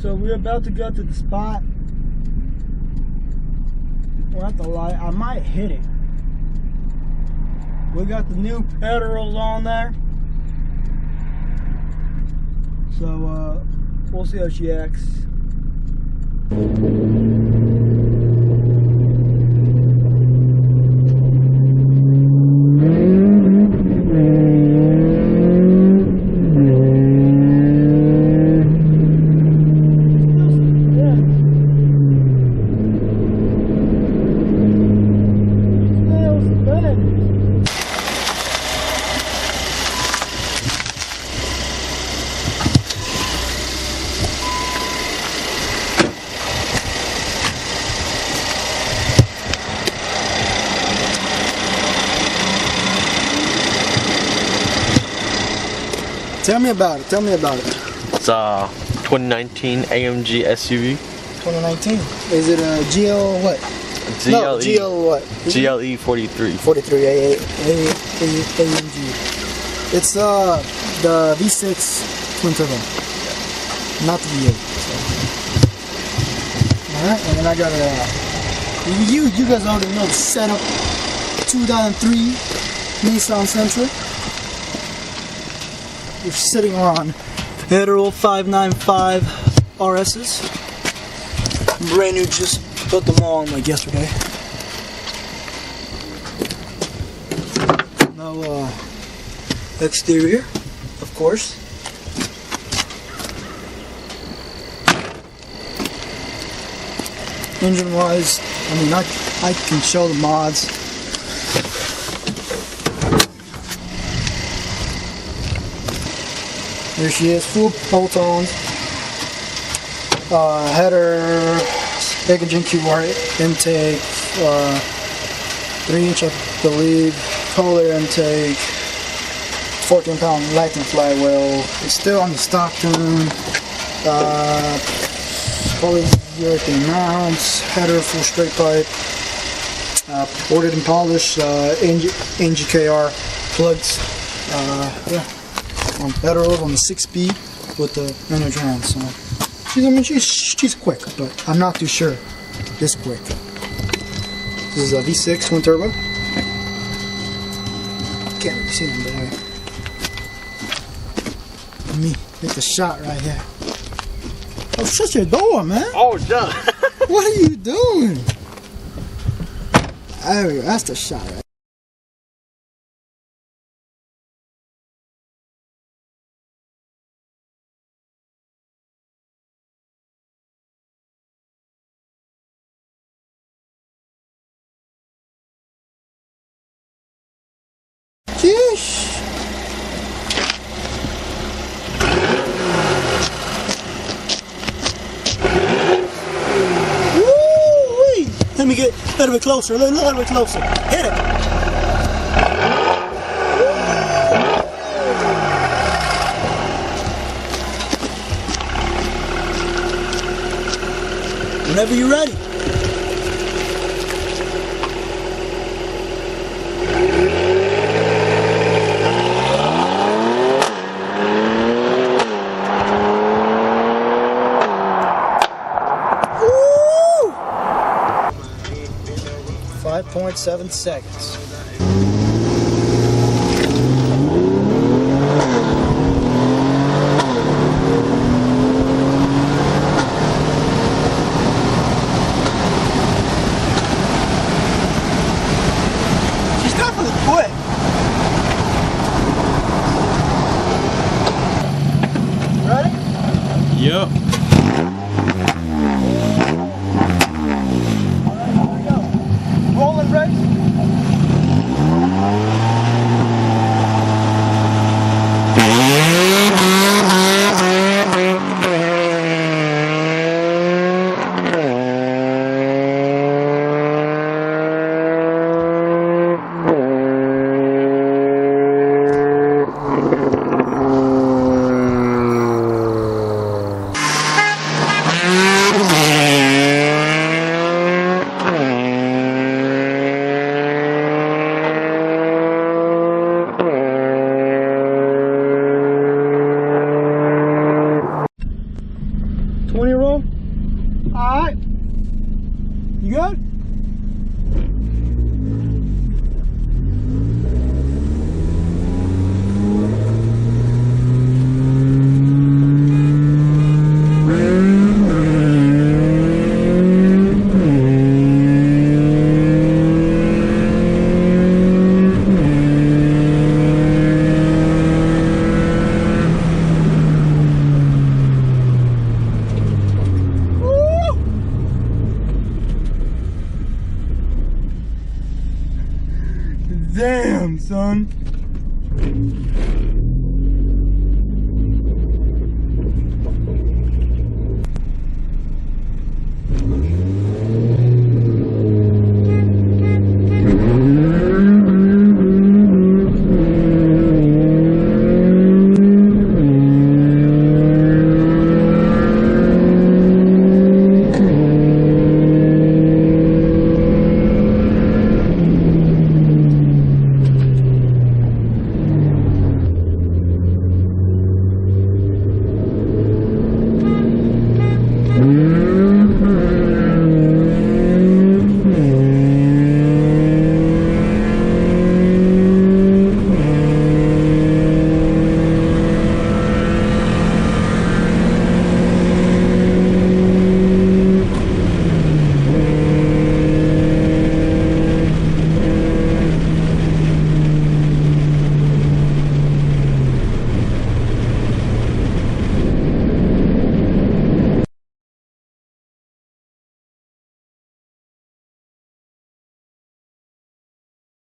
So we're about to go to the spot. We're at the light. I might hit it. We got the new pedals on there. So we'll see how she acts. Tell me about it. Tell me about it. It's a 2019 AMG SUV. 2019. Is it a GL what? GLE. No, GL what? GLE 43. 43 AMG. It's the V6 twin turbo, not the V8. So. All right, and then I got a. You guys already know the setup. 2003 Nissan Sentra. We're sitting on Federal 595 RS's. Brand new, just put them on like yesterday. No exterior, of course. Engine wise, I mean, I can show the mods. Here she is, full bolt-ons, header, packaging QR intake, 3-inch I believe, polar intake, 14-pound Lightning flywheel. It's still on the stock tune. Polyurethane mounts, header, full straight pipe, ported and polished, NGKR plugs. Yeah. On pedals on the 6-speed with the manual trans. So she's quick, but I'm not too sure this quick. This is a V6 twin turbo. Can't really see them, but let me make the shot right here. Oh, shut your door, man! Oh, done. What are you doing? There we go. That's the shot, right? Sheesh. Woo-wee. Let me get a little bit closer, a little bit closer. Hit it. Whenever you're ready. Woo! 5.7 seconds. Yep. Rolling brakes. Damn, son.